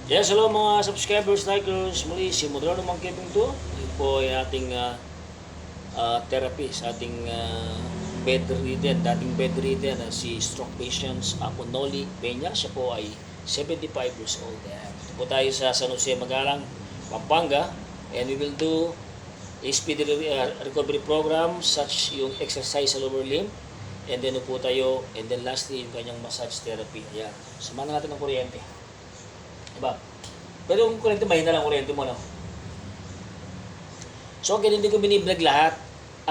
Yes, hello mga subscribers, likers. Muli, si Moderno Mang Kevin to. Ito po ay ating therapy sa ating bedridden, dating bedridden si stroke patients Noli Peña. Siya po ay 75 years old. Yan. Ito po tayo sa San Jose Magalang, Pampanga. And we will do a speedy recovery program such yung exercise sa lower limb. And then po tayo, and then lastly, yung kanyang massage therapy. Ayan. Samahan natin ng kuryente. Diba? Pero kung kuryente, mahina lang kuryente mo, no? So, again, hindi ko biniblog lahat.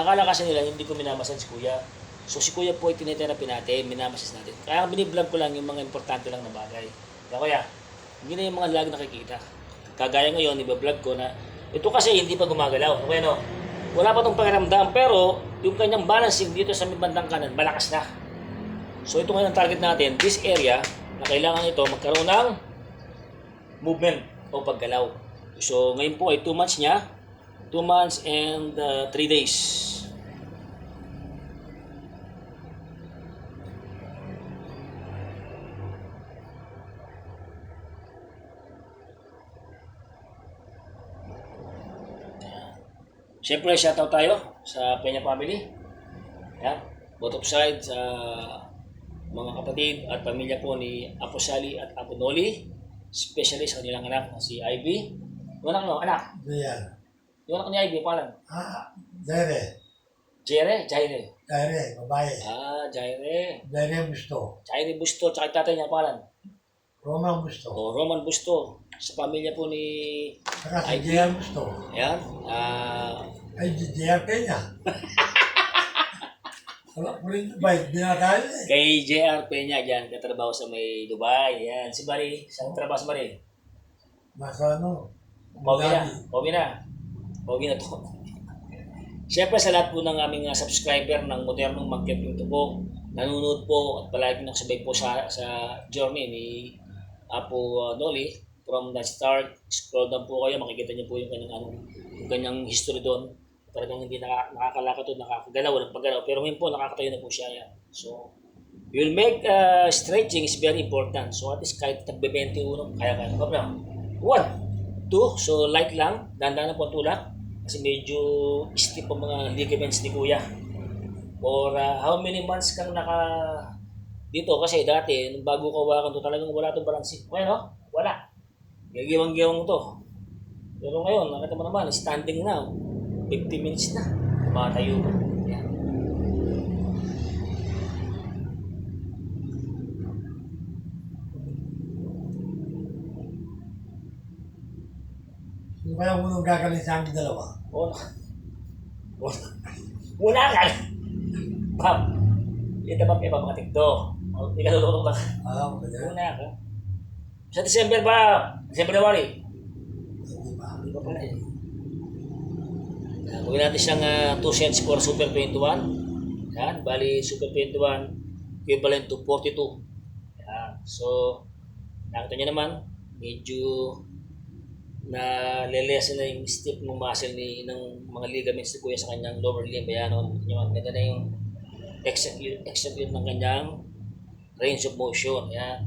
Akala kasi nila, hindi ko minamassage si kuya. So, si kuya po ay tinitherapy natin, minamassage natin. Kaya biniblog ko lang yung mga importante lang na bagay. Kaya kuya, hindi na yung mga lag nakikita. Kagaya ngayon, iba-vlog ko na, ito kasi hindi pa gumagalaw. Okay, no? Wala pa itong pakiramdam, pero yung kanyang balancing dito sa may bandang kanan, malakas na. So, ito ngayon ang target natin, this area, na kailangan ito magkaroon ng movement o paggalaw. So, ngayon po ay 2 months niya. 2 months and 3 days. Siyempre, shoutout tayo sa Peña family. Yan. Both of sides sa mga kapatid at pamilya po ni Apo Sally at Apo Noli. Especially sa kanilang anak na si Ivy. Yung anak nyo, anak. Diyan. Yung anak ni Ivy, paano? Jaire. Jaire? Jaire. Jaire, babae. Jaire. Jaire Busto. Jaire Busto, tsaka yung tatay niya, paano? Roman Busto. O, Roman Busto. Sa pamilya po ni Saka si Ivy. JR Busto. Ayan. Ay, JR Peña. Wala ko rin ba, binakali eh. Kay JR Peña dyan, katrabaho sa may Dubai. Ayan. Si Marie, saan trabaho sa Marie? Nasa ano? Pogi na. Pogi na. Pogi na to. Siyempre sa lahat po ng aming subscriber ng Modernong Marketing to po, nanonood po at palagi nakasabay po sa journey ni Apo Noli from the start. Scroll down po kayo, makikita niyo po yung kanyang history doon. Talagang hindi nakakalakad o nakakagalaw, nagpagalaw. Pero ngayon po, nakakatayo na po siya yan. So, we will make stretching is very important. So, at least kahit tagbe-21, kaya-kaya. Kapag 1, 2, so light lang, dandan na po ang tulak. Kasi medyo stiff ang mga ligaments ni Kuya. Or how many months kang dito? Kasi dati, nung bago ko hawakan to, talagang wala itong balance. Okay, no? Wala. Gagiwang-giwang to. Pero ngayon, nakita mo naman, standing na. 50 minutes na. Matayo na. Yan. Yung kaya mo nung gagaling sa amin dalawa. Muna ka! Pap! Ito pa mga tikto. Hindi ka lulunok lang. Alam ko yan. Muna ka. Sa December ba? December na wari? Hindi ba? Hindi pa pala eh. Gawin natin siyang 2 cents for Super 21. Yan. Bali, Super 21 equivalent to 42. Yan. So, nakita nyo naman, medyo na lelesen na yung stiff ng muscle ng mga ligaments ni Kuya sa kanyang lower limb. Ayan, ganda na yung execute ng kanyang range of motion. Ayan.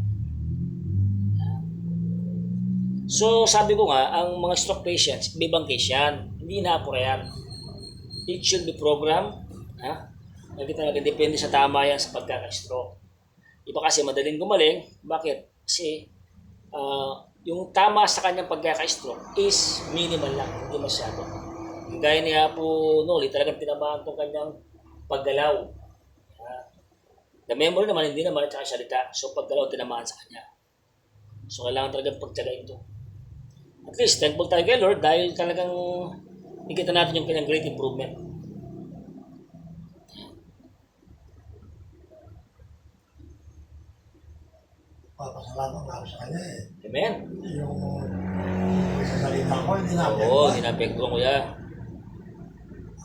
So, sabi ko nga, ang mga stroke patients, may ibang case yan. Hindi na-apura yan. It should be programmed. Nakita natin, depende sa tama yan sa pagkaka-stroke. Iba kasi madaling gumaling. Bakit? Kasi, yung tama sa kanyang pagkaka-stroke is minimal lang, hindi masyado. Gaya ni Apo Noli, talagang tinamaan itong kanyang paggalaw. The memory naman, hindi naman, at saka salita. So, paggalaw, tinamaan sa kanya. So, kailangan talagang pagtyaga ito. At least, thankful tayo kay Lord dahil talagang nakita natin yung kanyang great improvement. Papasalamat nga ako sa kanya eh. Amen? Yung sa salita ko, hindi na-apel Oo, ko. sinapek ko kuya.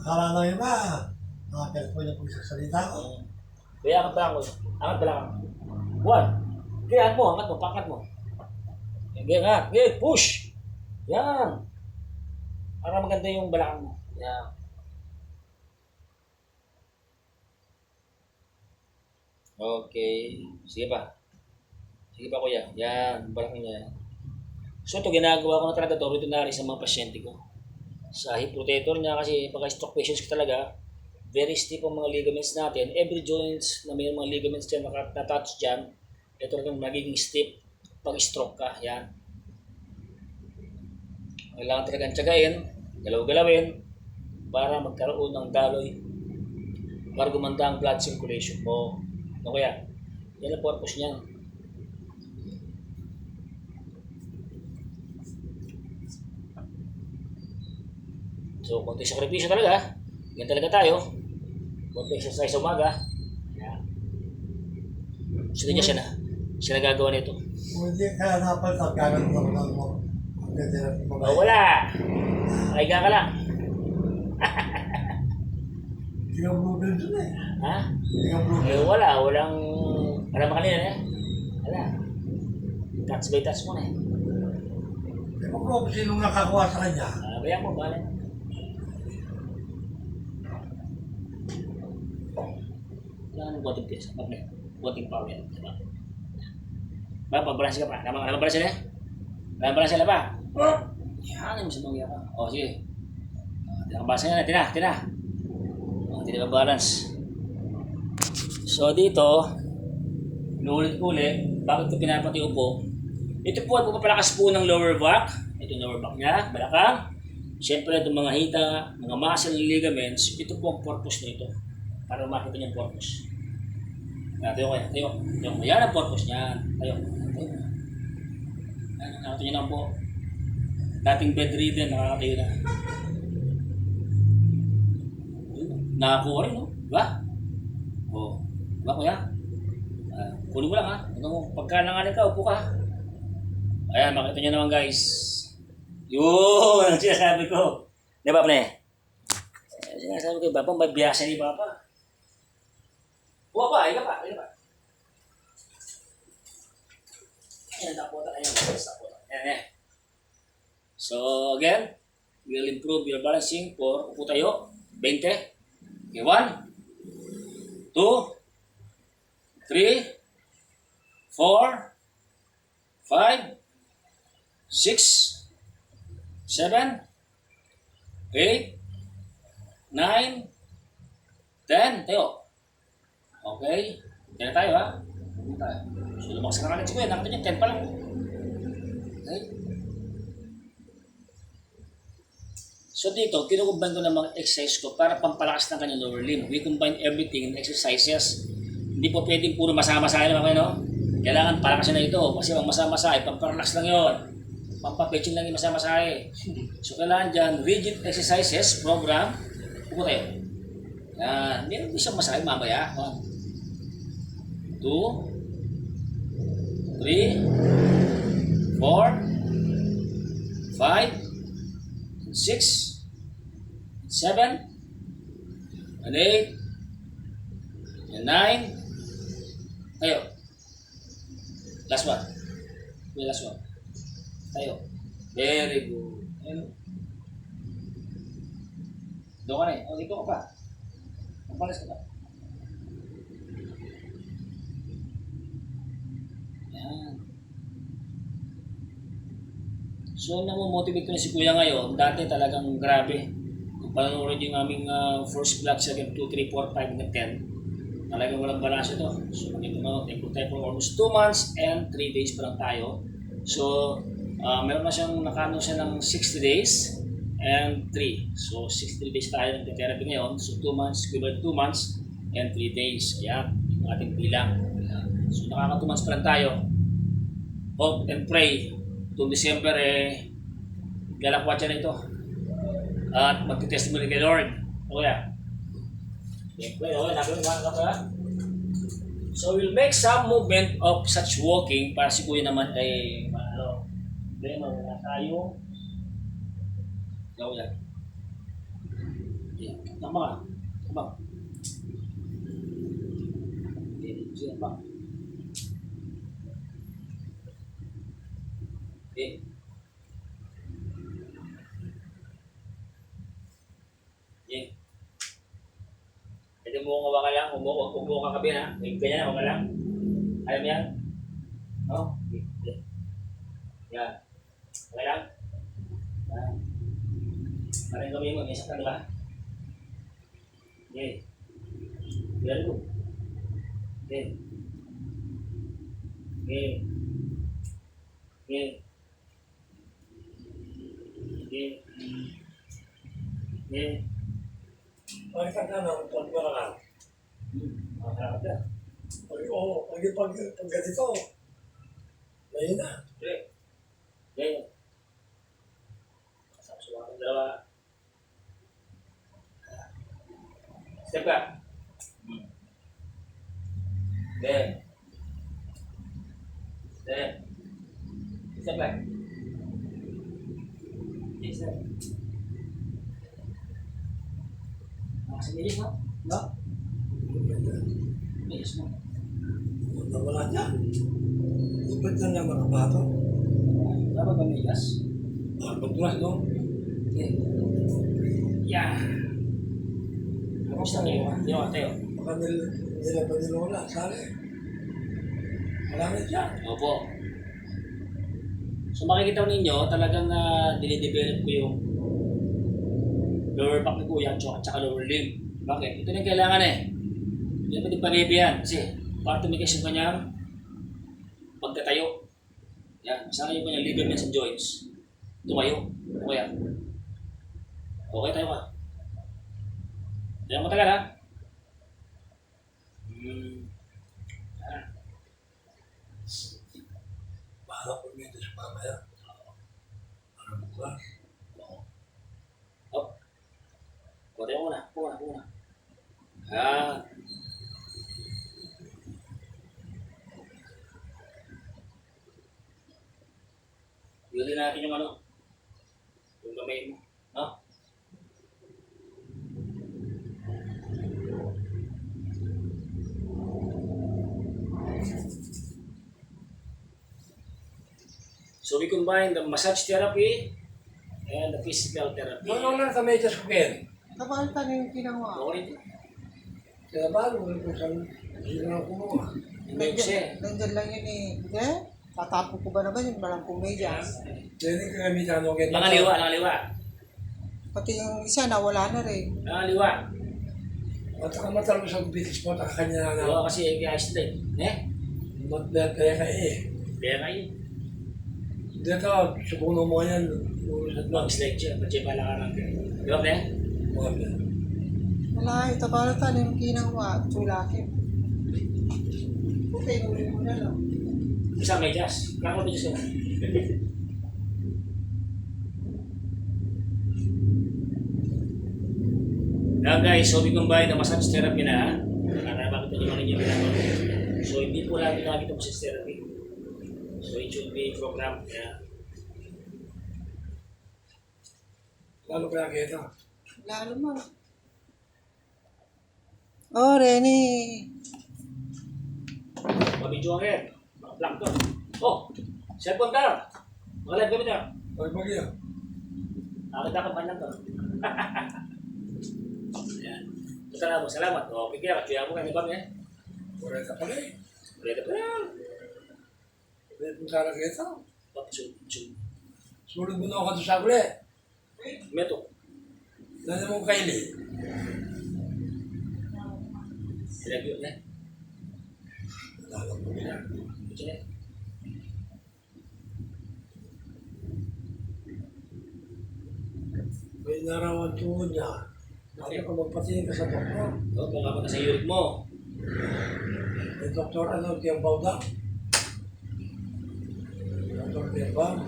Akala ng iba, na-apel ko yung pagsasalita ko. Kaya angat ba ako? Angat ba lang? 1. Kaya mo, angat mo, pakat mo. Kaya nga, push! Yan. Para maganda yung balakang mo. Yan. Okay. Sige pa. Sige pa kuya. Yan. Balakang niya. So ito, ginagawa ko na talaga ito, routinary sa mga pasyente ko. Sa hip rotator niya kasi pagka stroke patients ko talaga, very stiff ang mga ligaments natin. Every joints na may mga ligaments dyan, nakatouch dyan, ito talagang magiging stiff pag stroke ka. Yan. Kailangan talagang tiyagain, galaw-galawin, para magkaroon ng daloy, para gumanda ang blood circulation mo. Ano kaya? Yan ang purpose niyan. So, konti sakripisyo talaga. Yan talaga tayo. Konti exercise sa umaga. Yan. So, hindi siya nagagawa nito. Kung hindi kaya napalitan, gagawin naman mo. Ang ganda ng mga Oh, wala. Mahiga ka lang. Hindi ka bluebill dun eh. Ha? Hindi ka bluebill. Eh, wala. Walang... Alam mo kanina eh. Wala. Touch by touch mo na eh. Hindi mo kung sinong nakakuha sa kanya. Kaya mo, bala. Kailangan ng konting piyesa. Konting power yan. Diba? Ba, pagbalansin ka pa. Tama ka na balansin eh? Balansin na ba? Yan, yung sa mga ka. O, sige. Tinakabalansin na. Tina. O, tinakabalance. So, dito, ulit-ulit, bakit ito pinapatiyo po? Ito po ay pumapalakas po ng lower back. Ito yung lower back niya, balakang. Siyempre, itong mga hita, mga muscle ligaments, ito po ang purpose nito. Para makita niyo ang purpose. Tayo. Yan ang purpose niya. Tayo. Nakatayo niyo na po. Dating bedridden, nakakatayo na. Nakakuha rin, no? Diba? O, diba kuya? Kunin mo lang ha. Pagka nanganin ka, upo ka. Ayan, makita niyo naman guys. Yun, ang sinasabi ko. Di ba, pre? Sinasabi ko, Bapa, may biyasa ni Bapa. Buwa pa, ika pa. Ayan, taputan. Ayan. So, again, we'll improve your balancing for upo tayo. 20. Okay, 1, 2, 3, 4, 5, 6, 7, 8, 9, 10. Tayo. Okay. Kaya tayo ha. So, lumakas na natin si Kuya. Nakita niyo, 10 pa lang. Okay. So dito, kinukumbine ko ng mga exercise ko para pampalakas ng kanyang lower limb. We combine everything in exercises. Hindi po pwedeng puro masama-masaya naman kayo, no? Kailangan palakasin na ito. Kasi ang masama-masaya, pampalakas lang yun. Pampapetching lang yung masama-masaya. So kailangan dyan, rigid exercises, program. Upo tayo. Yan. Meron din siyang masaya mamaya. 1, 2, 3, 4, 5, 6, 7, and 8, and 9. Tayo. Last one. Okay, last one. Tayo. Very good. Ayun. Doon ka na eh. O, dito ka pa. Magpalas ka pa. Yan. So, namomotivate ko na si Kuya ngayon. Dati talagang grabe. Kung panonood yung aming first vlog sa 2, 3, 4, 5, and 10, talagang walang balance ito. So, take tayo for almost 2 months and 3 days pa lang tayo. So, meron na siyang nakano siya ng 60 days and 3. So, 63 days tayo ng therapy ngayon. So, 2 months, equivalent 2 months and 3 days. Ayan, yung ating bilang. Ayan. So, nakaka 2 months pa lang tayo. Hope and pray. Itong December, galakwat siya na ito. At magtitestimony kay Lord. O kaya? Okay, natin mga. So, we'll make some movement of such walking para si Kuya naman ay wala tayo. Gawin yan. Tama ka. Tama. Sige pa. Okay. Okay. Pwede mo kong hawakan lang. Umuha ka kabi ha. Ganyan, hawakan lang. Ayaw mo yan? No? Okay. Yan. Okay lang? Ah, parang gawin mo, may saktan, di ba? Okay. Very good. Okay. Okay. Okay. Okay. Okay. Bakit ka ng pagmarakan? Makakarapat ka. Pag ganito, mahina. Okay. Okay. Kasama ang dalawa. Step back. Okay. Okay. Step back. Okay, step. Nakasamilis, no? No? Milis mo. Nawala niya. Ba't na lang makabato? Dapat ba milas? Pagdulas, no? Okay. Yeah. Kamusta kayo? Tayo, tayo. Baka nila pa nila sali. Marami dyan. Opo. So makikita ninyo, talagang dinidevelop ko yung lower back ni Kuya at saka lower limb. Bakit? Ito na yung kailangan eh. Hindi naman yung panibihan kasi para tumigas yung kanyang pagkatayo. Yan. Sana yung kanyang ligaments and joints. Tumayo. Okay yan. Okay tayo ka. Diyan matagal ha. Yan. Para po dito sa pamaya. Para bukas. Up. Kuha muna. Kuha. Yan. Yuli natin yung ano. Yung kamay mo. No? So we combine the massage therapy and the physical therapy. Ano lang sa medyas ko, Ken? Kabalta na yung ginawa. Okay rin. Kaya ba, wala ko saan, hindi na ako kumuha. Hindi kasi. Nandyan lang yun eh. Hindi? Tatapo ko ba naman yun? Malang kumedyas. Kaya hindi kagamitan ako, Ken. Nangaliwa. Pati yung isa nawala na rin. Nangaliwa. Matakamatalo mo sa bitis mo, takakanya na. Oo kasi kaya straight. Kaya ka eh. Kaya kayo. Dito, subukan mo yan. Mag-slide siya. Pati pala ka lang. Di ba, Ple? Wala, ito balta na yung ginawa. Tulakin. Okay, uli mo na lang. Isa may jazz. Kaya may jazz ka. Now guys, so we combine the massage therapy na. Para makita nyo rin yung ginagawa. So hindi po natin nakakita massage therapy. So it should be programmed. Yeah. Lalo kaya kita. Lalo mo. Oh, Rene. Mabidyo ang head. Mga-vlog to. Oh! Cellphone ka! Mga live kami na. Pag bagyo. Nakakita ka pa lang to. Ayan. Punta na mo. Salamat. Okay kaya. Kaya mo kami ba niya? Kureta pala eh. Ulit pa yan. Kureta mo sana kita. Papsum. Sulit mo na ako sa uli. Meto. Dali mo kaili. Review niya. Lalo mo niya. Ito niya. May narawan tuhod niya. Bakit ka magpatingin ka sa doktor? O, baka ka sa uric mo. May doktor ano, Tiyang Bauda? Doktor Tiyang Bauda?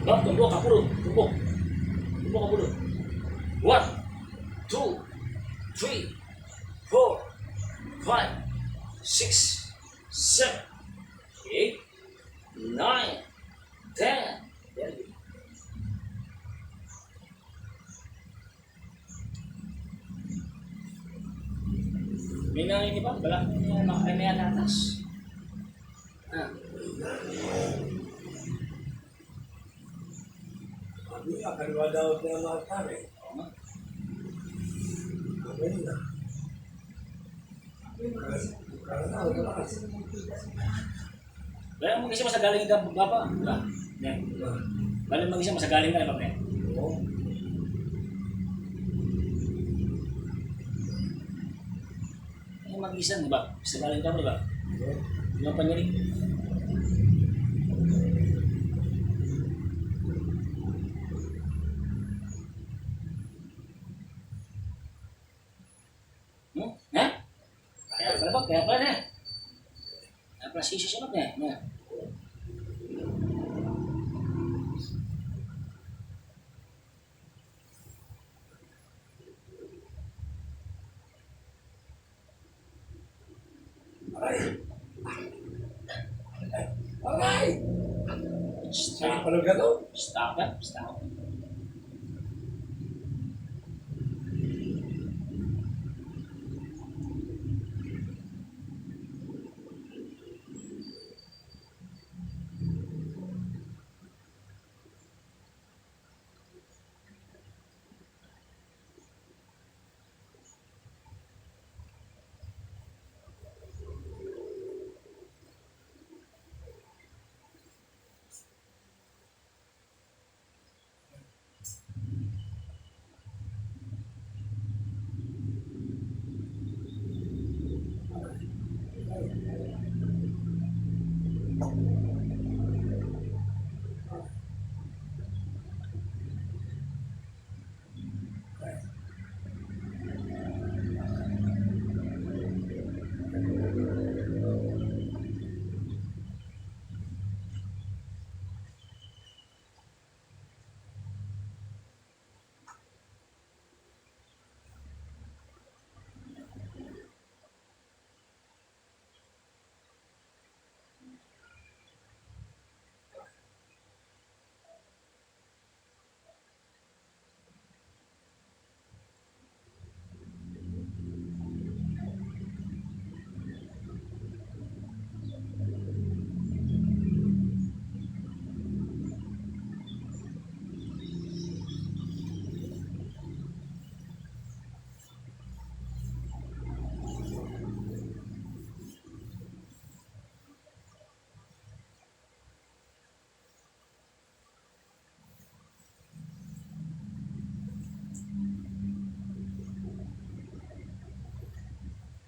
Bak, tumbok ka puro. Tumbok. Tumbok ka puro. 1, 2, 3, 4, 5, 6, 7, 8, 9, 10. Very good. May nangyayari ba? Wala may natas. Ah. Sabi nga, kaliwa daw na mga pare. Sabi na. Kaya daw, tumakas. Wala mag-isa mo sa galing ka baba. Wala. Yan. Wala mag-isa mo sa galing ka na ba? Oo. Ay mag-isa, di ba? Sa galing ka mo, di ba? Yung panyarik. Ha? Kaya pala ba? Kaya pala na. Kaya pala sisi siya na. Yan. Aray! Aray! Ay, Stop. parang gano'n. Stop it. Stop.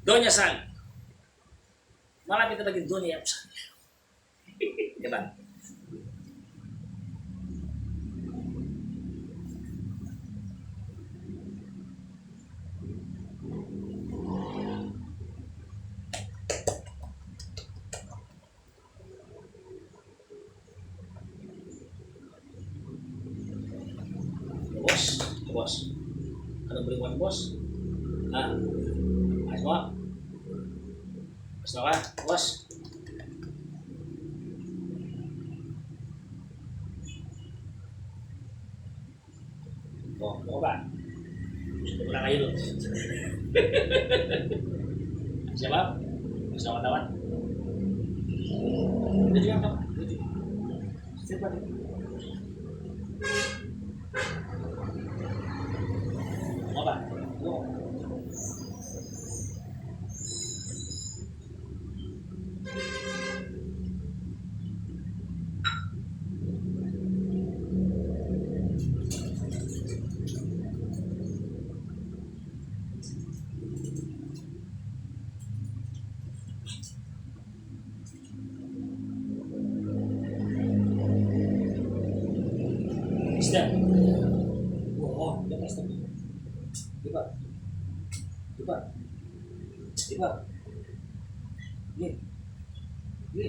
Donya San. Malapit na maging Donya San. Diba? Boss, boss. Ano beriwan bos? Ah, ayos mo. Basta ka, boss. Oh, ano ba? Gusto ko na kayo doon. Siapa? Basta katawan. Dito yung katawan. Dito. Siapa dito? Ano ba? Ano? Isda. Oo, yan isda. Diba? Diba? Diba? Ye. Ye.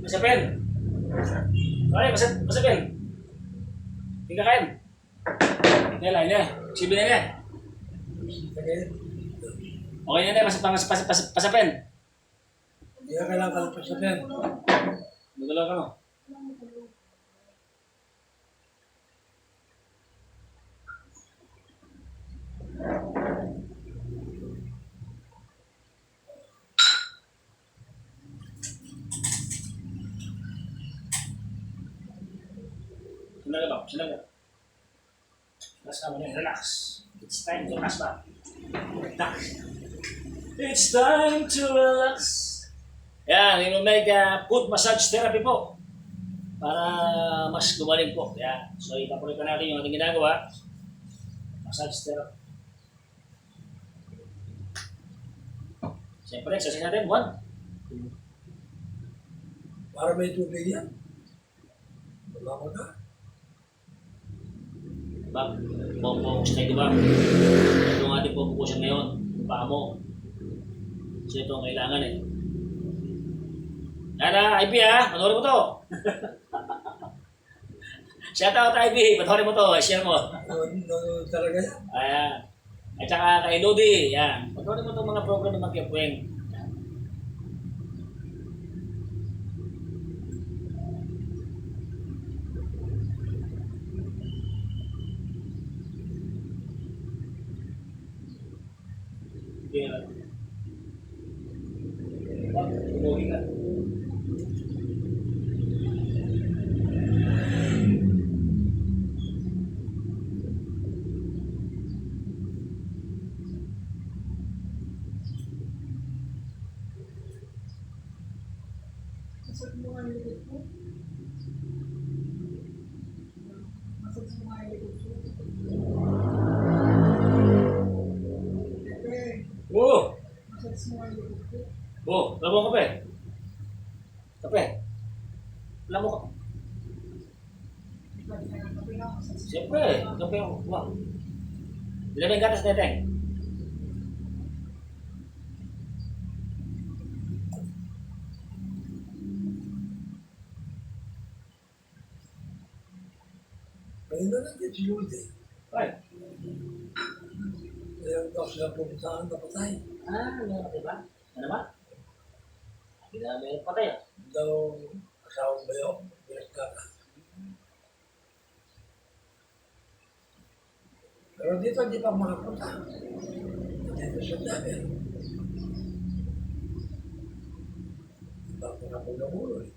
Masapin. Okay, masapin. Hindi ka kain. Hindi lang, hindi. Sibi na yan. Okay na yan, pasapin. Hindi ka kailangan pa sa pen. Magalaw ka no? Sinaga ba? Sinaga. Relax ka muna. Relax. It's time to relax ba? Relax. It's time to relax. Yan, Inumed foot massage therapy po. Para mas gumaling po. Yan. So, ipapulit na natin yung ating ginagawa. Massage therapy. Siyempre, exercise natin. 1. Para may tubig yan. Wala ko na. Diba? Focus tayo, diba? Ito ang ating focusan ngayon. Yung paa mo. So, ito ang kailangan eh. Yan IB ha, panoorin mo to. Shout out IB, panoorin mo to, share mo. Talaga yan. Ayan. At saka kay Lodi, yan. Panoorin mo itong mga program ng Magkiapweng. Yan. Umuwi ka. Oh! Oh, alam mo kape? Kape? Alam mo ka? Siyempre, kape ako. Wow. Ilan ba yung gatas, Teteng? Kanina lang din si Lord eh. Right. Kaya daw sila pupuntaan na patay. Meron ka ba? Ano ba? Hindi na meron patay ah. Daw asawang bayo. Bilas ka. Pero dito hindi pa makapunta. Dito sa Jaber. Hindi pa makapunta muro eh.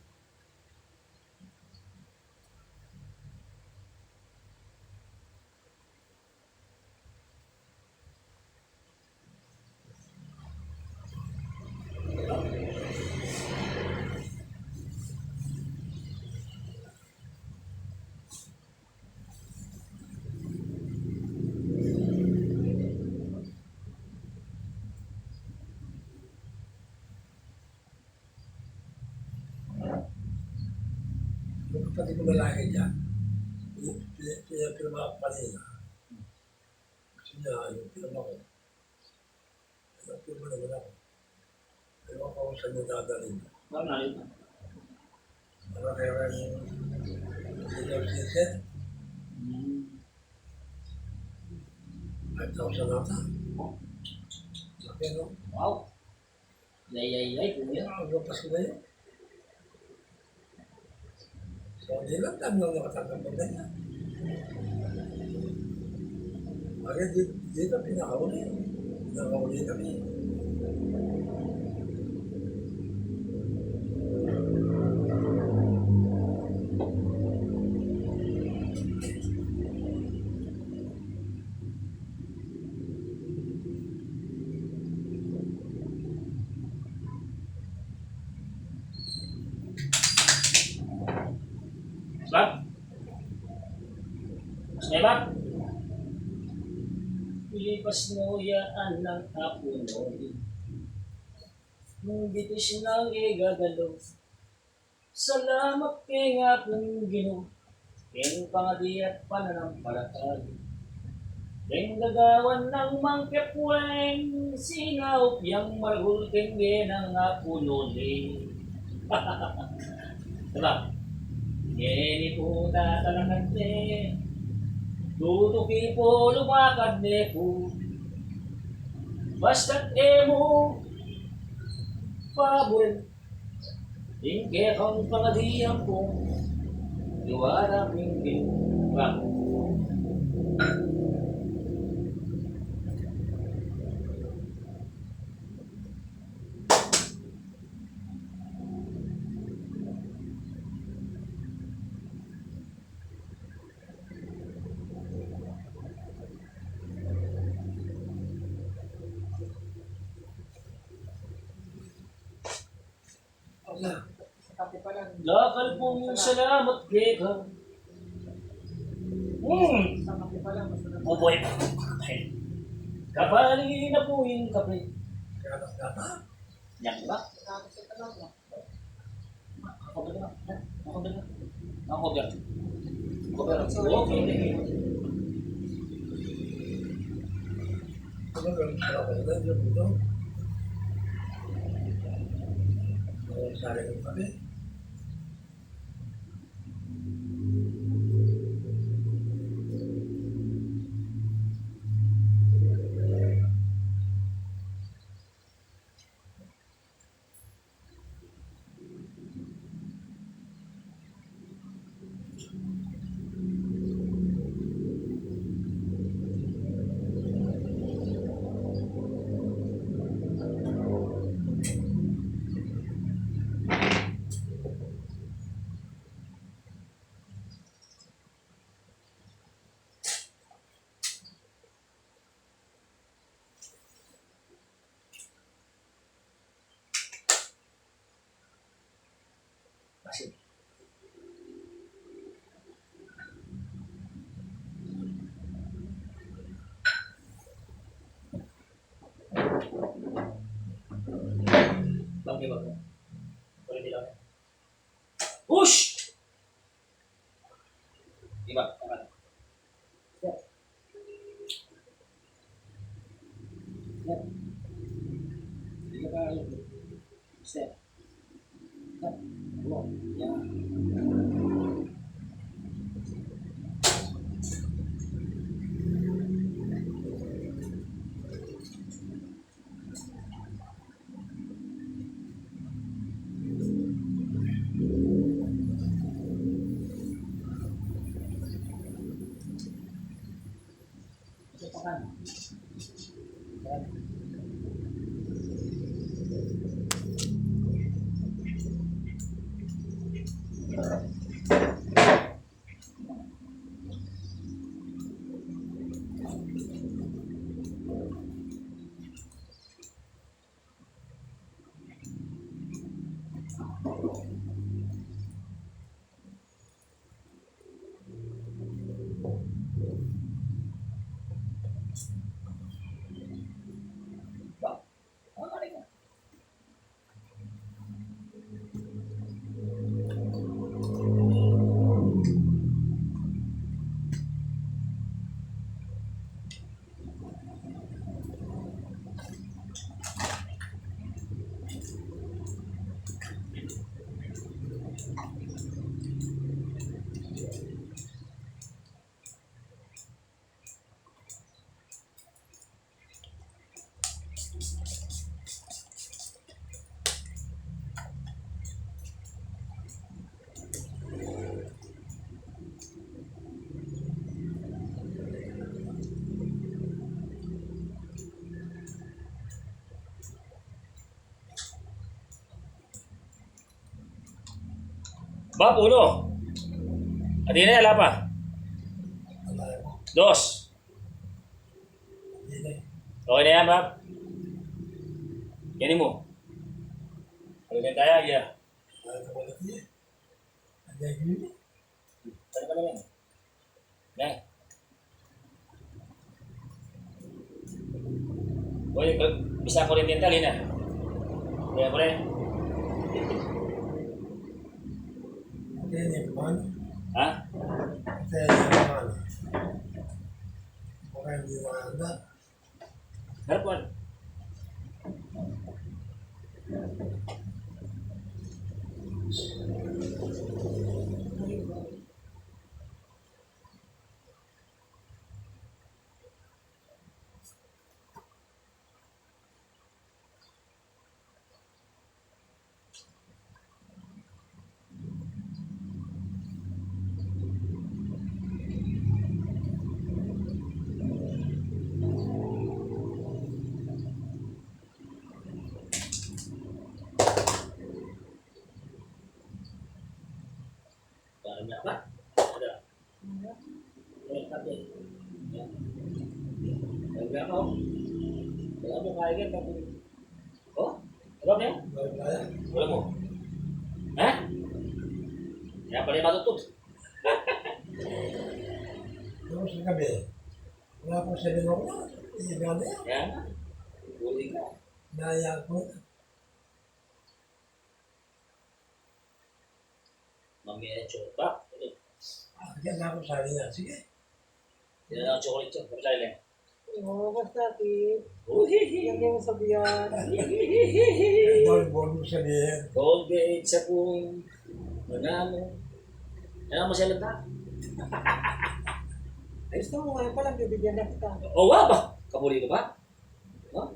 Yung kapatid ko lalaki dyan, pinapirma ako kanina. Gusto niya, yung pirma ko. Yung pirma naman ako. Pero ako kung saan niya dadalhin. Parang nalito. Para kaya yung senior citizen, 5,000 ata. Laki no? Wow. Yay, kuya. Ang gapas ko na yun. So, hindi lang dami lang nakatanggap ng ganyan. Kaya dito pinakauli. Pinakauli kami. Bak? Mas may bak? Pilipas mo yaan ng hapon mo. Nung bitis nang igagalaw. Salamat kay nga pong Ginoo. Keng pangadi at pananampalataya. Keng gagawan ng mangkepweng. Sinaup yang marhul keng ng apunuli. Diba? Yeni po tatalakad ne. Tutuki po lumakad ne po. Basta't emo. Paborin. Ingke kang pangadiyan po. Iwara pinggin. Diba? Wala. Kape pa lang. Lakal pong salamat keka. Sa kape pa lang. Masarap. Buboy pa. Kapali na po yung kape. Kaya nagdata. Yan ba? Kape sa talang. Ako ba na? Ako ba na? Ako ba na? Okay. Ano ba yung sarap? Ano ba yung buto? Ano sa akin yung kami? Kasi Bang ba? Boleh bilang. Push! Diba? Tangan. Step. Step. Hindi ka kaya. Step. Step. Go. Yan. Ito pa kan. Yan. Bang. Ano ka rin? Bab, uno. Adina, ala pa. Wala. Dos. Hindi. Okay na yan, Bab. Yan mo. Ano ba tayo? Yeah. Wala ka pala niya. Ano yun? Ano ka naman? Yan. Oye, bisa ko rin din tali na. Kaya ko rin. Ano yung paano? Ha? Ano yung paano? Baka hindi makanda. Harap ko. Wala ka? Wala. Wala ka ba? Yan. Wala ka, oh. Wala mo kaya ka. Oh? Wala mo yan? Kaya. Wala mo? Ha? Kaya pala yung matutod. Tapos sa gabi, wala akong sabi mo na. Hindi gana yan. Kaya nga. Uli ka. Naya ko. Mamaya yung chocolate. Kaya na ako sabi niya, sige. Yan lang ang chocolate yun. Kapag sa'yo lang. Oo, basta ki. Uhihi. Yan yung sabihan. Dahil mo sabihin. Colgate, sabon, manalo. Yan ang masalata. Gusto mo ngayon pa lang, bibigyan na kita. O, wow ba? Kabuli ka ba? Oh?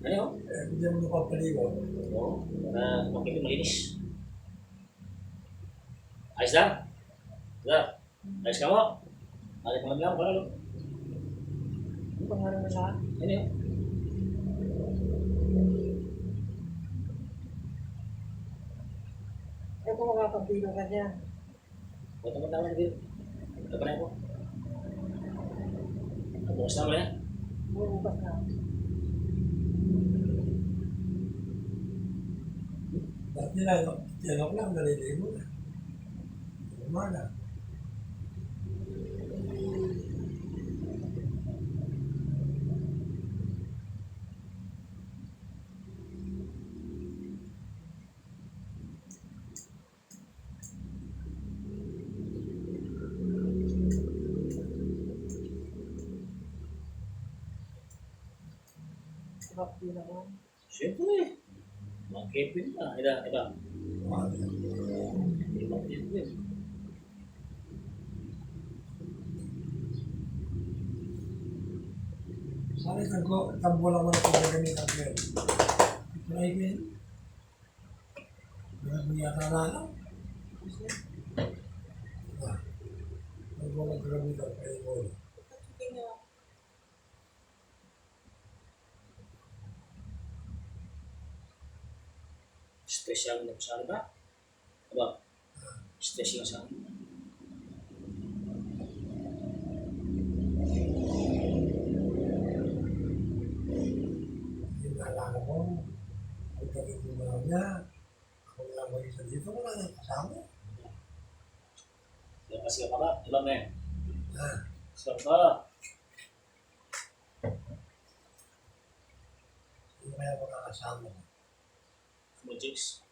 Ano yun? Hindi mo napapaligo. Oo. Para makikita malinis. Ayos lang? Wala. Ayos ka mo? Ayos ka lang para lang. Ang pangalan na lahat. Ano yun? Eh kung makakabilo ka dyan. Huwag naman naman din. Ano pa na ko? Bukas naman yan. Bukas na. Dati tinok lang, naliligo na. Umaga. Sarap din naman. Siyempre. Mga kepin na. Iba. Umaga. Ibang kepin. Sana tambo lang mo na kung gagamit ang kaya. Try ko yun. Wala mo yata na lang. Huwag mo gagamit ang kaya mo. Special na sa ba? Aba? Special sa Yung naalala ko, ang galing mo na niya. Ako lang mag-isa dito, wala nang kasama. Yung kasi ka ba? Iba na yan. Ha? Siya ka. Hindi kaya makakasama. Mo chicks.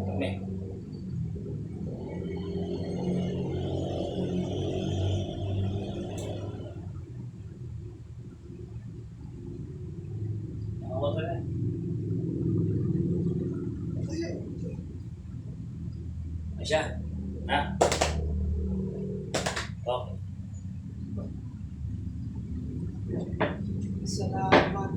Kami. Nakawal ka na. Asya? Ha? Okay. Salamat.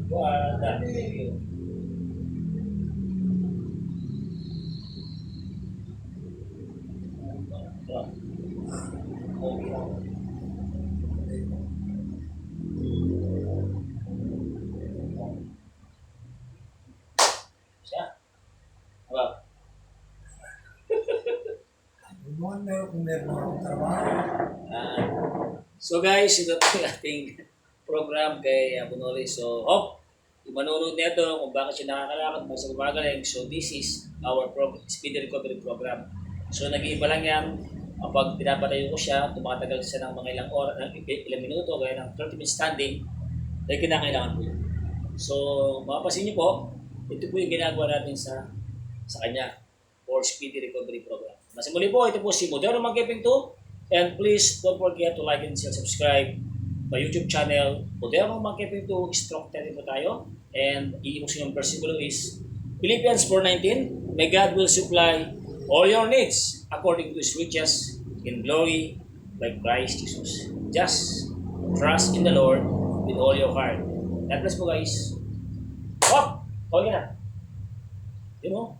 Wala. Thank you. Okay. Siya? Aba? Kung meron akong trabaho, Ah, so guys, ito po yung ating program kay Bunoli. So, yung manonood nito kung bakit siya nakakalakad, basta gumagaling. So, this is our speed recovery program. So, nag-iiba lang yan. Kapag pinapatayo ko siya, tumatagal siya ng mga ilang oras, ilang minuto, kaya ng 30 minutes standing, dahil kinakailangan po yun. So, mapapansin niyo po, ito po yung ginagawa natin sa kanya for speedy recovery program. Masimuli po, ito po si Moderno Magkeping 2. And please don't forget to like and share, subscribe my YouTube channel. Moderno Marketing to Stroke 30 po tayo. And iimusin yung versikulo is Philippians 4:19, may God will supply all your needs according to His riches in glory by Christ Jesus. Just trust in the Lord with all your heart. God bless po guys. Oh! Okay na. You know?